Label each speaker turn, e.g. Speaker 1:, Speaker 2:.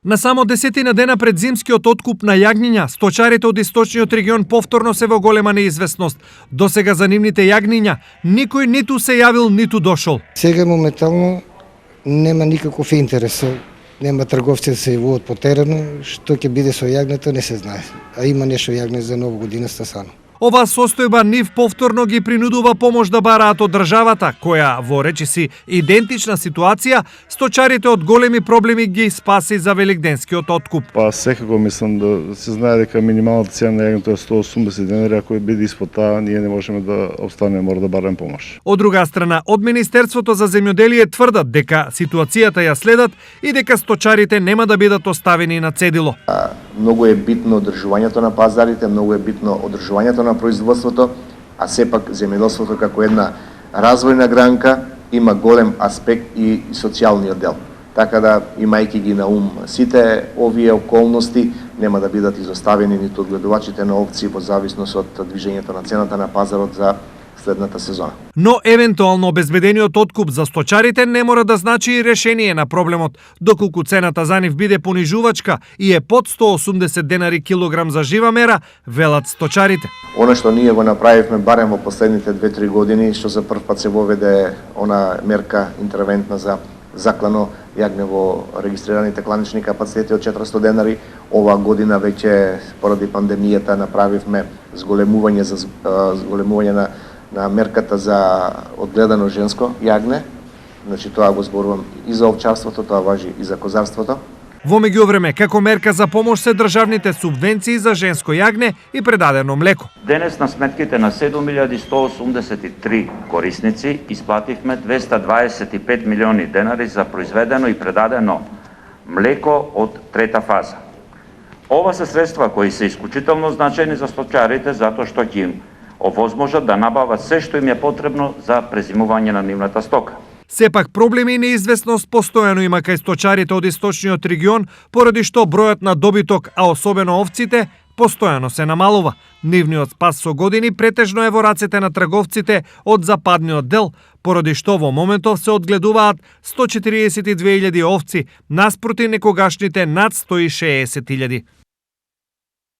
Speaker 1: На само 10 дена пред зимскиот откуп на јагниња, сточарите од источниот регион повторно се во голема неизвестност. Досега за нивните јагниња никој ниту се јавил, ниту дошол.
Speaker 2: Сега моментално нема никаков интерес. Нема трговци да се јавуваат по терено, што ќе биде со јагнето не се знае. А има нешто јагне за нова година стасано.
Speaker 1: Оваа состојба нив повторно ги принудува помош да бараат од државата, која во речиси идентична ситуација, сточарите од големи проблеми ги спаси за великденскиот откуп.
Speaker 3: Па секако мислам да се знае дека минималната цена на јагнето е 180 денари, ако биде испод таа, ние не можеме да обстанеме, мора да бараме помош.
Speaker 1: Од друга страна, од Министерството за земјоделие тврдат дека ситуацијата ја следат и дека сточарите нема да бидат оставени на цедило.
Speaker 4: Многу е битно одржувањето на пазарите, многу е битно одржувањето на производството, а сепак земјоделството како една развојна гранка има голем аспект и социјалниот дел. Така да, имајќи ги на ум сите овие околности, нема да бидат изоставени ниту одгледувачите на овци во зависност од движењето на цената на пазарот за следната сезона.
Speaker 1: Но евентуално обезбедениот откуп за сточарите не мора да значи и решение на проблемот, доколку цената за нив биде понижувачка и е под 180 денари килограм за жива мера, велат сточарите.
Speaker 4: Она што ние го направивме барем во последните 2-3 години, што за прв пат се воведе она мерка интервентна за заклано јагне во регистрираните кланични капацитети од 400 денари. Оваа година веќе поради пандемијата направивме зголемување на мерката за одгледано женско јагне. Значи тоа го зборувам и за овчарството, тоа важи и за козарството.
Speaker 1: Во меѓувреме, како мерка за помош се државните субвенции за женско јагне и предадено млеко.
Speaker 5: Денес на сметките на 7183 корисници исплативме 225 милиони денари за произведено и предадено млеко од трета фаза. Ова се средства кои се исклучително значајни за сточарите затоа што ќе им овозможат да набават се што им е потребно за презимување на нивната стока.
Speaker 1: Сепак проблеми и неизвестност постојано има кај сточарите од источниот регион, поради што бројот на добиток, а особено овците, постојано се намалува. Нивниот спас со години претежно е во рацете на трговците од западниот дел, поради што во моментов се одгледуваат 142.000 овци, наспроти некогашните над 160.000.